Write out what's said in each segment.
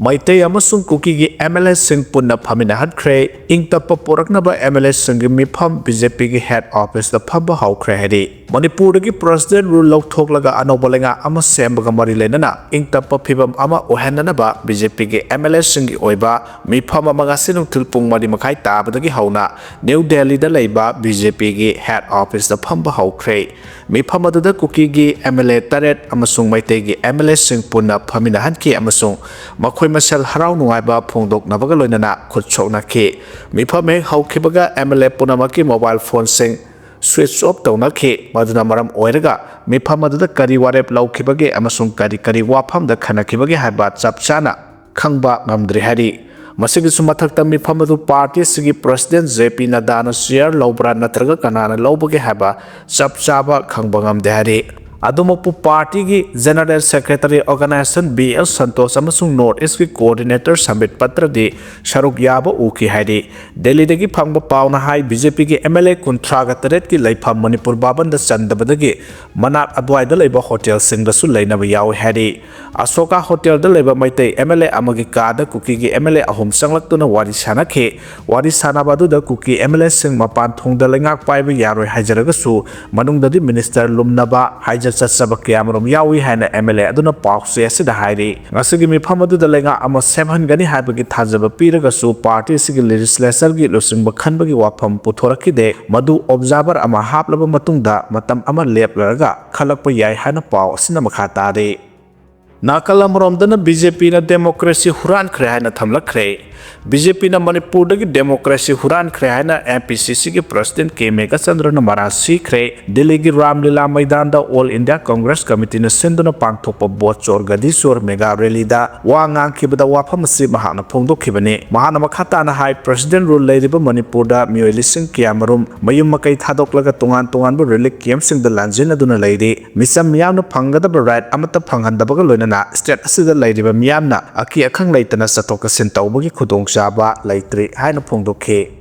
Meeoi amasung Kuki MLA sing punna phamina haraokhre ingtappa poraknaba MLA sing mifam BJP gi head office da phaba haraokhre hadi Manipur gi president rule lauthoklaga anobalenga ama sembaga mari lenana ingtappa phibam ama ohananaba BJP gi MLA sing gi oiba mifam ama ngasinung thilpung mari makai tabadagi hauna New Delhi da leiba BJP gi head office da phaba haraokhre mifam adada Kuki gi MLA taret amasung Meeoi gi MLA sing punna phamina hanki amasung makhoi masal harau nuaiba phongdok nabaga loinana khutchokna ki mifame haukibaga MLA punamaki mobile phone sing switch off tawna ki maduna maram oiraga mifam adada kari warep laukibage amasung kari wafam da khanakibage haiba chapchana khangba ngamdri hari masigi sumathakta mifam adu party sigi president JP Nadana share lobra natraga kanana lobage haiba chapchaba khangba ngamde hari Adumapu party gi General Secretary Organization BL Santos amasung North East gi Coordinator Summit Patra di Sharuk Yaba uki haidi Delhi dagi phangba pauna hai BJP gi MLA kuntraga taret ki leifam Manipur baban da chandabadagi manat adwai da leiba hotel sing da su leinaba yawi haidi Asoka hotel da leiba Meeoi MLA amagi ka da Kuki gi MLA ahum sanglaktuna wari sanakhe wari sanabadu da Kuki MLA sing mapan thong da lengak paiba yaroi haijaraga su manung da di minister lumnaba Sabak Yamarum Yawi Hana MLA Aduna Parks Yasida Haidi. Nasigi Pamadu the Lenga Amos 7 Gani Habagi Tazaba Piragasu Party Sigi Legislature Gi Lusing Bakanbagi Wapam Putoraki de Madu Observer Ama Haplaba Matunda Matam Ama Lep Laga Kalakpa Yai Hana Pau Sinamakata de Nakalam Romdana BJP na democracy huran krehana thamlakre BJP na Manipur dagi democracy huran krehana MPCC ki president K Mega Chandra na marasi kre Delhi gi Ramlila Maidan da All India Congress Committee na senduna pangthokpa bot chor gadi sor mega rally da wangang khibada wafam si mahana phongdok khibani mahana makhata na hai president rule leiriba Manipur da Meeoi lising kiamarum mayum makai thadoklaga tungan bu relic camp sing da lanjin aduna leiri misam miyamna phangada right amata phanghandabaga loina state asida lairiba miyamna aki akhang leitana satoka sin tawbagi khudong chaba laitri haina phongdokhe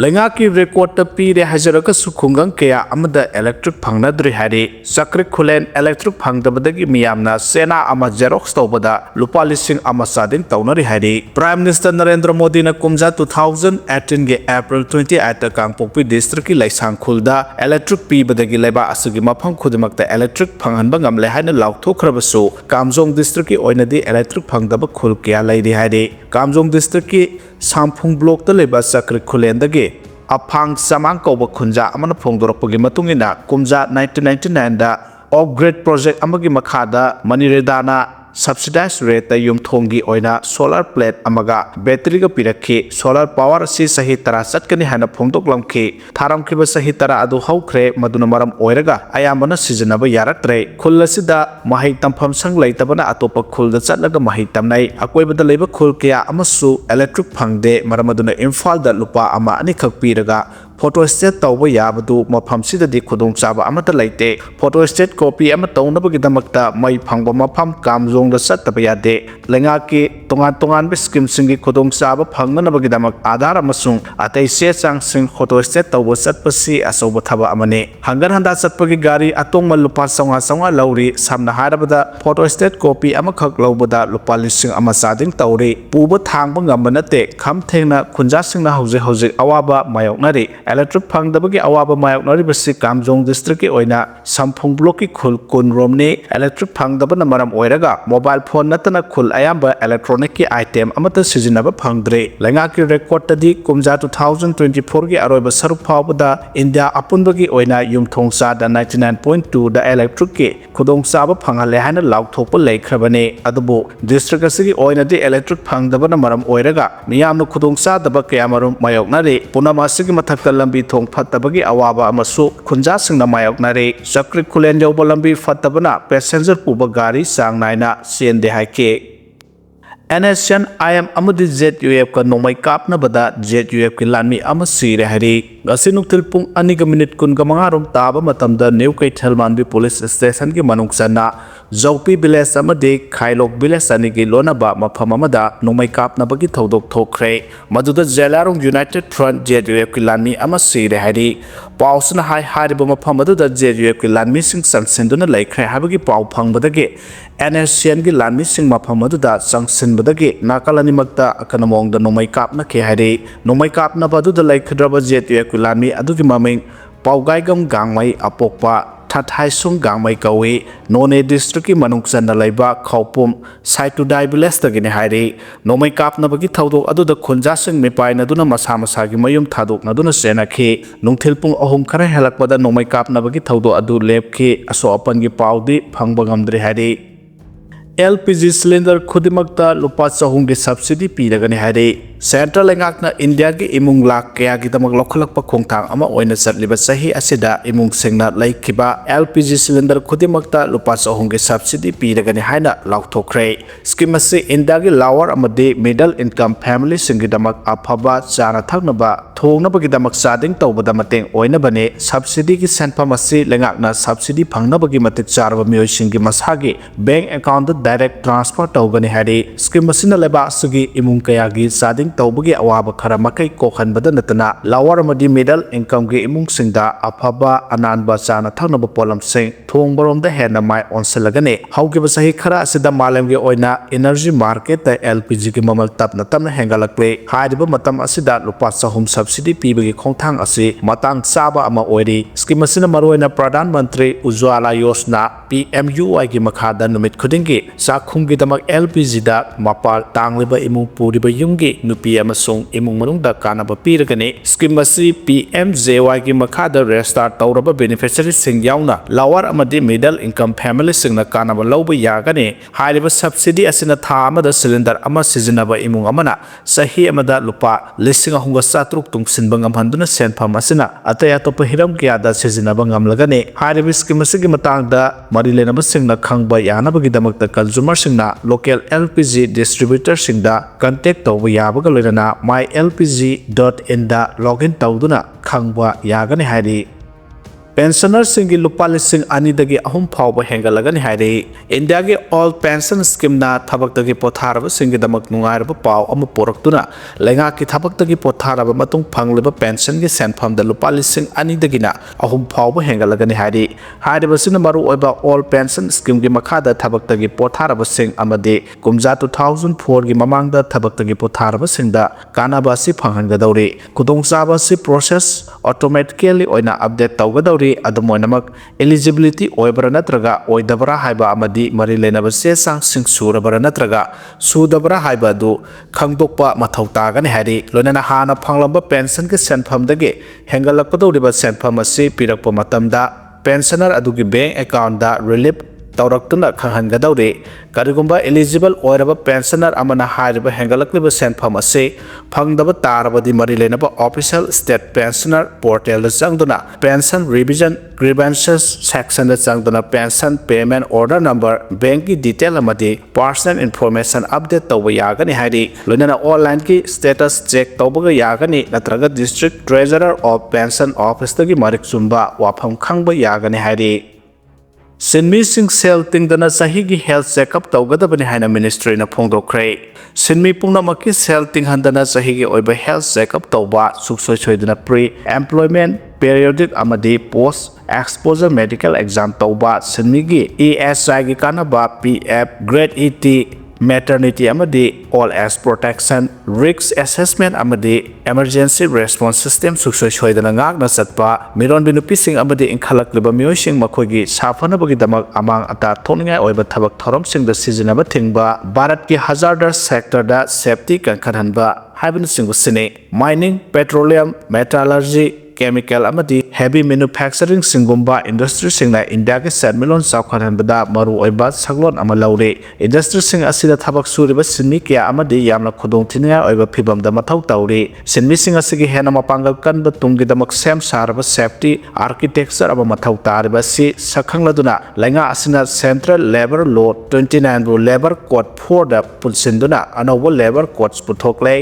lenga ki record ta pire hajaraka sukhungang kaya amada electric phangnadri hari sakri khulen electric phangdabadagi miyamna sena ama xerox tawbada lupa lising ama sading tawnari hari Prime Minister Narendra Modi na kumja 2018 ge April 28 ta Kangpokpi district ki laisang khulda electric pi badagi leba asugi maphang khudimakta electric phanghanba ngamle haina laukthokrabasu Kamjong district ki oinadi electric phangdaba khul kya lairi hari Kamjong district ki Samphung block ta leba sakri khulen dagi Apang samang kauba khunja amana phongdorapagi matungina kumja 1999 da upgrade project amagi makhada maniredana subsidized rate yum thongi oina solar plate amaga battery ga pirakhi solar power si sahi tara chatkani hana phongdok lamkhi tharam khiba sahi tara adu haukhre maduna maram oiraga ayambana sijanaba yaratre khulasida mahai tampham sang leitabana atopa khulda chatlaga mahai tamnai akoibada leiba khul kya amasu electric phangde maramaduna Imphal da lupa ama ani khak piraga photo state tawba yabadu mafam sida di khudong chaba amata leite photo state copy ama tawnabagi damakta mai phangba mafam Kamjong da sattaba yade lenga ki tongan be scheme singi khudong chaba phangnabagi damak Aadhaar amasung atai se chang sing photo state tawba satpasi asoba thaba amane hangar handa satpagi gari atongma lupa songa lauri samna harabada photo state copy ama khak lobada lupa lising ama sading tawri puba thangba ngambanate kham thengna khunja singna hauji awaba mayoknari electric phangdabagi awaba mayoknari basi Kamjong district ki oina Samphung block ki khul kun romni electric phangdabana maram oiraga mobile phone natana khul ayamba electronic ki item amata sijinaba phangdre lenga ki record tadi kumja 2024 gi aroiba saruk phawbada India apunbagi oina yumthongsa da 99.2 da electric ki khudongsa ba phangale hana laukthokpa leikrabane adubu district asigi oina di electric phangdabana maram oiraga miyamna khudongsa daba kayamarum mayoknari punamasigi mathakta lambi thong phattabagi awaba amasu khunja singna mayoknari sakri khulen jawba lambi phattabana passenger puba gari sang naina sende haike NSN IM amudi ZUF ka nomai kapna bada ZUF ki lanmi ama sire hari gasinuk tilpung aniga minute kun ga mangarom taba matamda new kai thelmanbi police station ki manungsana Zaupi village amadi Khailok village anigi lonaba mafam amada nomai kapnabagi thodok thokre maduda Jelarong United Front ZUF ki lanmi ama sire haidi pausna hai hariba mafam aduda ZUF ki lanmi sing sangsinduna laikhre habagi pau phangbadagi NSCN ki lanmi sing mafam aduda sangsinbadagi nakalani makta akanamong da nomai kapnakhe haidi nomai kapnabaduda laikhadraba ZUF ki lanmi adugi maming paugaigam gangmai apokpa Thathai sung gangmai kawi None district ki manungsan na laiba Khaupum Saitudai village tagini hairi nomai kapna bagi thodok aduda khunja sing mipai na duna masa masa gi mayum thadok na duna sena khi nungthilpung ahum khara helakpada nomai kapna bagi thodok adu lepki aso apan gi paudi phangba ngamdri hairi LPG cylinder khudimakta lupa chahung gi subsidy piragani hairi Central Lengakna India ki imung lak kaya gitamak lokhalakpa khongthang ama oina chatliba sahi asida imung sengna laikhiba LPG cylinder khudimakta lupa chahung gi subsidy piragani haina laukthokre scheme ase India ki lower amadi middle income family singidamak aphaba chana thaknaba thongnaba gidamak chading tawbada mateng oina bane subsidy ki senpham ase Lengakna subsidy phangnaba gi matik charba mioi singi masagi bank account direct transfer tawgani hari scheme asina leba sugi imung kaya gi chading tawbagi awaba khara makai kokhanbada natana lower amadi middle income gi imung singda aphaba ananba chana thaknaba polam sing thongbaromda hena mai onselagane haugiba sahi khara asida malem gi oina energy market ta LPG gi mamal tapna tamna hengalakle haidiba matam asida lupa sahum subsidy pibagi khongthang ase matang chaba ama oiri scheme asina maroina pradhan mantri ujwala yojana PMUI gi makhada numit khudingi sakhumgi damak LPG da mapal tangliba imung puriba yumgi nupi amasung imung manungda kanaba piragani scheme asi PMJY gi makhada restart tawraba beneficiary sing yauna lower amadi middle income family singna kanaba lawba yagani hariba subsidy asina tha amada cylinder ama sizinaba imung amana sahi amada lupa lising ahunga satruk tungsinba ngamhanduna senpham asina ataya topa hiram kiyada sizinaba ngamlagani hariba scheme asigi matangda marilenaba singna khangba yanabagi damakta consumer singna local LPG distributor singda contact tawba yabaga loirana mylpg.in da login tawduna khangba yagani hairi pensioner singi lupa lising ani dagi ahum phawba hengalagani hairi India gi all pension scheme na thabak dagi potharaba singi damak nungairaba paw ama poraktuna lenga ki thabak dagi potharaba matung phangliba pension gi senpham da lupa lising ani dagi na ahum phawba hengalagani hairi hariba sina maru oiba all pension scheme gi makhada thabak dagi potharaba sing amade kumja 2004 gi mamangda thabak dagi potharaba singda kanaba si phanghangadawri khudongchaba si process automatically oina update tawgadawri adumoinamak eligibility oibara natraga oidabara haiba amadi mari lenaba se sang sing surabara natraga sudabara haiba du khangdokpa mathau tagani hari loinana hana phanglamba pension ke senpham dage hengalakpadoriba senpham ase pirakpa matamda pensioner adugi bank account da relief tawraktuna khanghangadawri karigumba eligible oiraba pensioner amana hariba hengalakliba senpham ase phangdaba tarabadi mari lenaba official state pensioner portal da changduna pension revision grievances section da changduna pension payment order number bank ki detail amadi personal information update tawba yagani hairi loinana online ki status check tawbaga yagani natraga district treasurer of pension office dagi marik chumba wafam khangba yagani hairi Sinmi sing sel tingdana sahigi health checkup tawgadabani haina ministry na phongdokre Sinmi pungnamaki sel tinghandana sahigi oiba health checkup tawba suksoi choidana pre employment periodic amadi post exposure medical exam tawba Sinmi gi ESI gi kanaba PF grade 80 maternity amadi all age protection risk assessment amadi emergency response system suksoi choidana ngakna satpa miron binupi sing amadi inkhalakliba mioi sing makhogi safanabagi damak amang ata thongningai oiba thabak thorom sing da sizinaba thingba Bharat ki hazardous sector da safety kankhanba haibun sing sine mining petroleum metallurgy chemical amadi heavy manufacturing singumba industry singna India ke sermilon saukhanbada maru oiba saglon amalaure industry sing asida thabak suriba sinmi kya amadi yamna khudong thininga oiba phibam da mathau tauri sinmi sing asigi hena mapangal kanba tunggi damak sem sarba safety architecture aba mathau tarba si sakhangladuna lainga asina central labor law 29 bu labor code 4 da pulsinduna anobo labor codes puthokle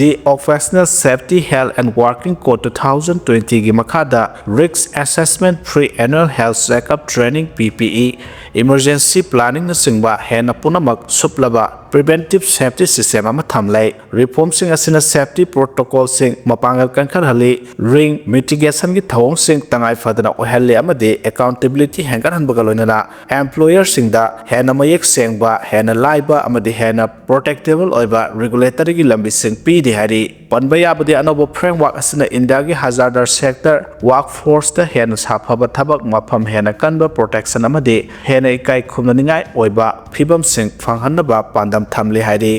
the occupational safety health and working code 2020 Committee gi makhada Risk Assessment Pre-Annual Health Checkup Training PPE Emergency Planning na singba hena punamak suplaba Preventive Safety System ama thamlai reform sing asina safety protocol sing mapangal kankar hali ring mitigation gi thawong sing tangai fadana ohalle amade accountability hangar hanbaga loinana employer sing da hena mayek sengba hena laiba amade hena protectable oiba regulatory gi lambi sing pi di hari panba yabade anobo framework asina India gi hazardous sector workforce da hena saphaba thabak mafam hena kanba protection amade hena ikai khumnaningai oiba phibam sing phanghanaba pandam thamli hari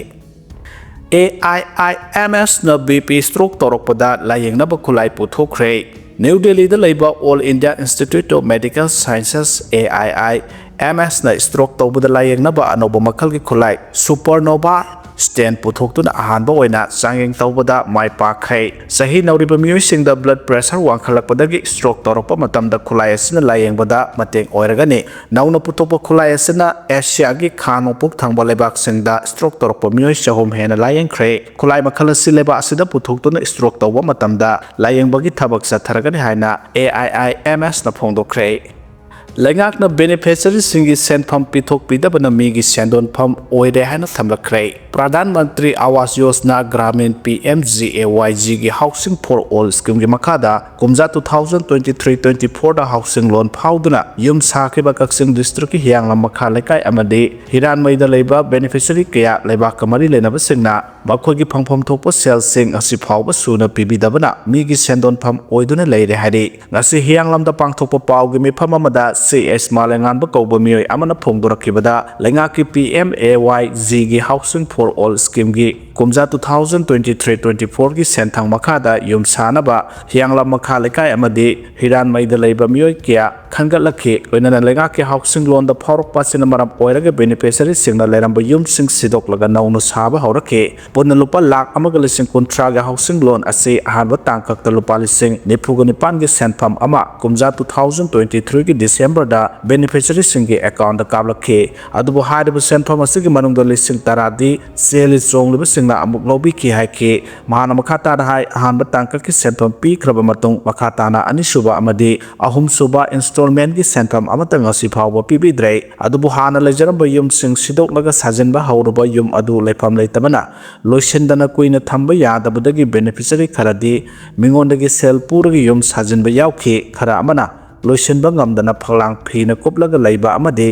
AIIMS na BP stroke torokpada layengna khulai puthokre New Delhi da laiba All India Institute of Medical Sciences AIIMS na stroke tawbada layengna ba anoba makhal gi khulai supernova stand puthokuna ahanba oina sangeng tawbada mai pakhay sahi nauriba mioi singda blood pressure wangkhalakpadagi stroke torokpa matamda khulai asina layengbada mateng oiragani nauna putopa khulai asina Asia gi khanopuk thangba lebak singda stroke torokpa mioi chahom hena layengkhre khulai makhal sileba asida puthokuna stroke tawba matamda layengbagi thabak satharagani haina AIIMS na phongdokre Lengakna beneficiary singi senpham pithok pidabana migi sendon pham oire haina thamlakre Pradhan Mantri Awas Yojana Gramin PMGAYG gi Housing for All scheme gi makhada kumja 2023-24 da housing loan phauduna yum sakhiba Kaksing district ki hianglam makha lekai amadi Hiranmai da leiba beneficiary kaya leiba kamari lenaba singna makhoi gi phangpham thokpa sel sing asi phauba suna pibidabana migi sendon pham oiduna leire hari ngasi hianglam da pangthokpa pau gi mipham amada CS Malengan ba kauba mioi amana phongdorakibada lengaki PMAYG gi Housing for All scheme gi kumja 2023-24 gi senthang makhada yum sanaba hianglam makha lekai amadi Hiranmai da leiba mioi kya khangatlakhi loinana lengaki housing loan da phorok pasina maram oiraga beneficiary singna leramba yum sing sidok laga naunu saba haurakhe punna lupa lakh amaga lising kontra ga housing loan ase ahanba tangkak ta lupa lising nipugunipan gi sentham ama kumja 2023 gi December da beneficiary singi account da kablakhe adubu haidaba sentham asigi manungda lising taradi seli chongliba singna amuk lobi ki haike mahana makhata da hai ahanba tangkak ki sentham pi khraba matung makhata na anisuba amadi ahum suba installment gi sentham amata ngasi phawba pibidre adubu hana lejaramba yum sing sidok laga sajenba hauruba yum adu lepham leitabana loisendana kuina thamba yadabadagi beneficiary kharadi mingondagi sel puragi yum sajenba yauki khara amana loisenba ngamdana phanglang phina koplaga leiba amade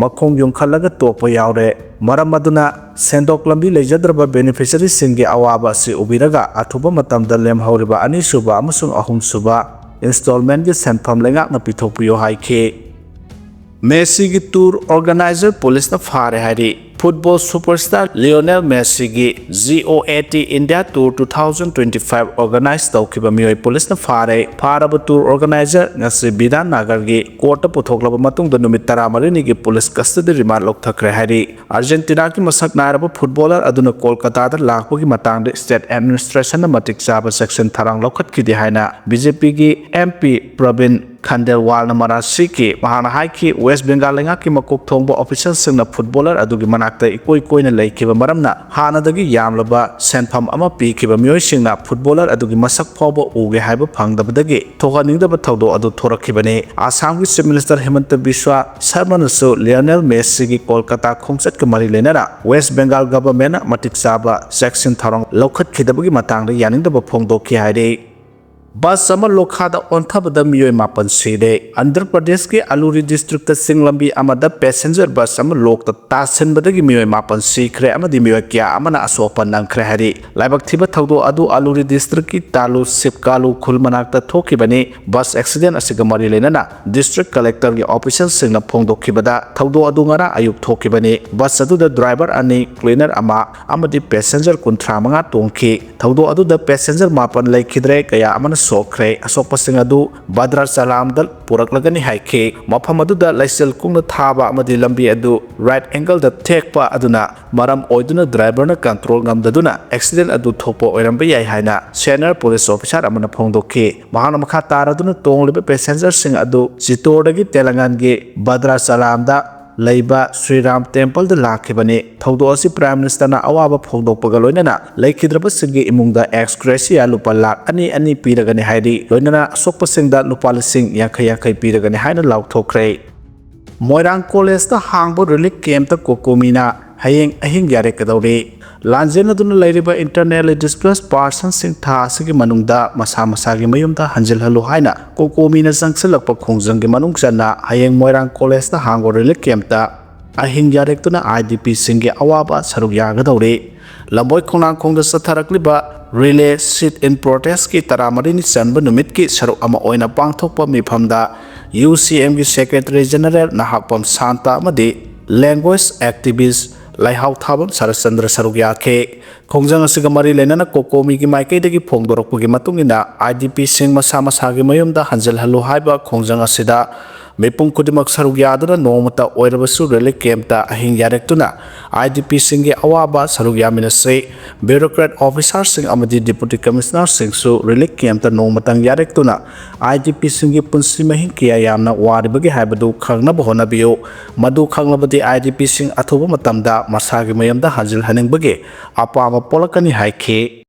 makhong yung khalaga tokpa yaure maram aduna sendok lambi lejadraba beneficiary singi awaba si ubiraga athuba matamda lem hauriba ani suba amasung ahum suba installment gi senpham lengak na pithokpiyo haike Messi gi tour organizer police na phare hari Football superstar Lionel Messi gi ZUF India Tour 2025 organized tawkiba mioi police na faraba tour organizer ngasi Bidan Nagar gi court puthokla matung da numit 13 gi police custody remand lokthakre hari Argentina ki masak naraba footballer aduna Kolkata da lakpo gi matang de state administration na matik chaba section tharang lokhat ki di haina BJP gi MP Pravin Khandelwal na marasi ki mahana haiki West Bengal lenga ki makok thongba official sing na footballer adugi manakta ikoi koina leikiba maramna hanadagi yamlaba senpham ama pikiba mioi singna footballer adugi masak phoba uge haiba phangdabadagi thoganingdaba thawdo adu thorakibane Assam ki Chief Minister Hemanta Biswa Sarma nasu Lionel Messi gi Kolkata khongchat ka mari lenara West Bengal government matik chaba section tharong lokhat khidabagi matangda yaningdaba phongdoki haire Bus sama lokhada onthabada mioi mapan side Andhra Pradesh ke Aluri district Singlambi amada passenger bus sama lokta tasen badagi mioi mapan sikre amadi mioi kya amana asopan nangkhre hari laibak thiba thawdo adu Aluri district ki Talu Sipkalu khulmanakta thokibani bus accident asiga mari lenana district collector gi official singna phongdokhibada thawdo adu ngara ayuk thokibani bus adu da driver ani cleaner ama amadi passenger 13 tongki thawdo adu da passenger mapan laikhidre kaya amana sokre asopasing adu badrar salam dal puraklagani haike mafam adu da laisel kungna thaba amadi lambi adu right angle da tekpa aduna maram oiduna driver na control ngamdaduna accident adu thopo oiramba yai haina senior police officer amana phongdoki mahana makha taraduna tongliba passenger sing adu Chittor dagi Telangan gi badrar salam da leiba Sri Ram Temple da lakhibani thawdo asi Prime Minister na awaba phongdokpaga loinana leikidraba singi imungda ex gracia lupa lakh ani piragani hairi loinana sokpa singda lupa lising yakai piragani haina laukthokre Moirang College da hangbo relic camp ta kokomina hayeng ahing yare kadawri Lanjena duna lairiba internally displaced person sing tha asigi manungda masa gi mayumda hanjil halu haina kokomina sangsilakpa khongjang gi manung chana hayeng Moirang College da hangbo relic camp ta ahing yare tuna IDP singi awaba saruk yagadawri Lamboy khonang khongda satharakliba relay sit in protest ki taramarini chanba numit ki saruk ama oina pangthokpa mifamda UCM ki Secretary General Nahakpam Santa amadi language activist Laihau Thabam Sarachandra Sarugya ke Khongjang asiga mari lenana kokomi gi maikai dagi phongdorokpugi matungina IDP sing masa gi mayumda hanjal halu haiba khongjang asida mepung kudimak sarugya aduna nomata oirabasu relic camp ta ahing yarektuna IDP singi awaba sarugya minase bureaucrat officer sing amadi deputy commissioner sing su relic camp ta nomatang yarektuna IDP singi punsi mahing kiya yamna waribagi haibadu khangna bahona biyo madu khanglabadi IDP sing athuba matamda masagi mayamda hanjil haningbagi apama polakani haikhe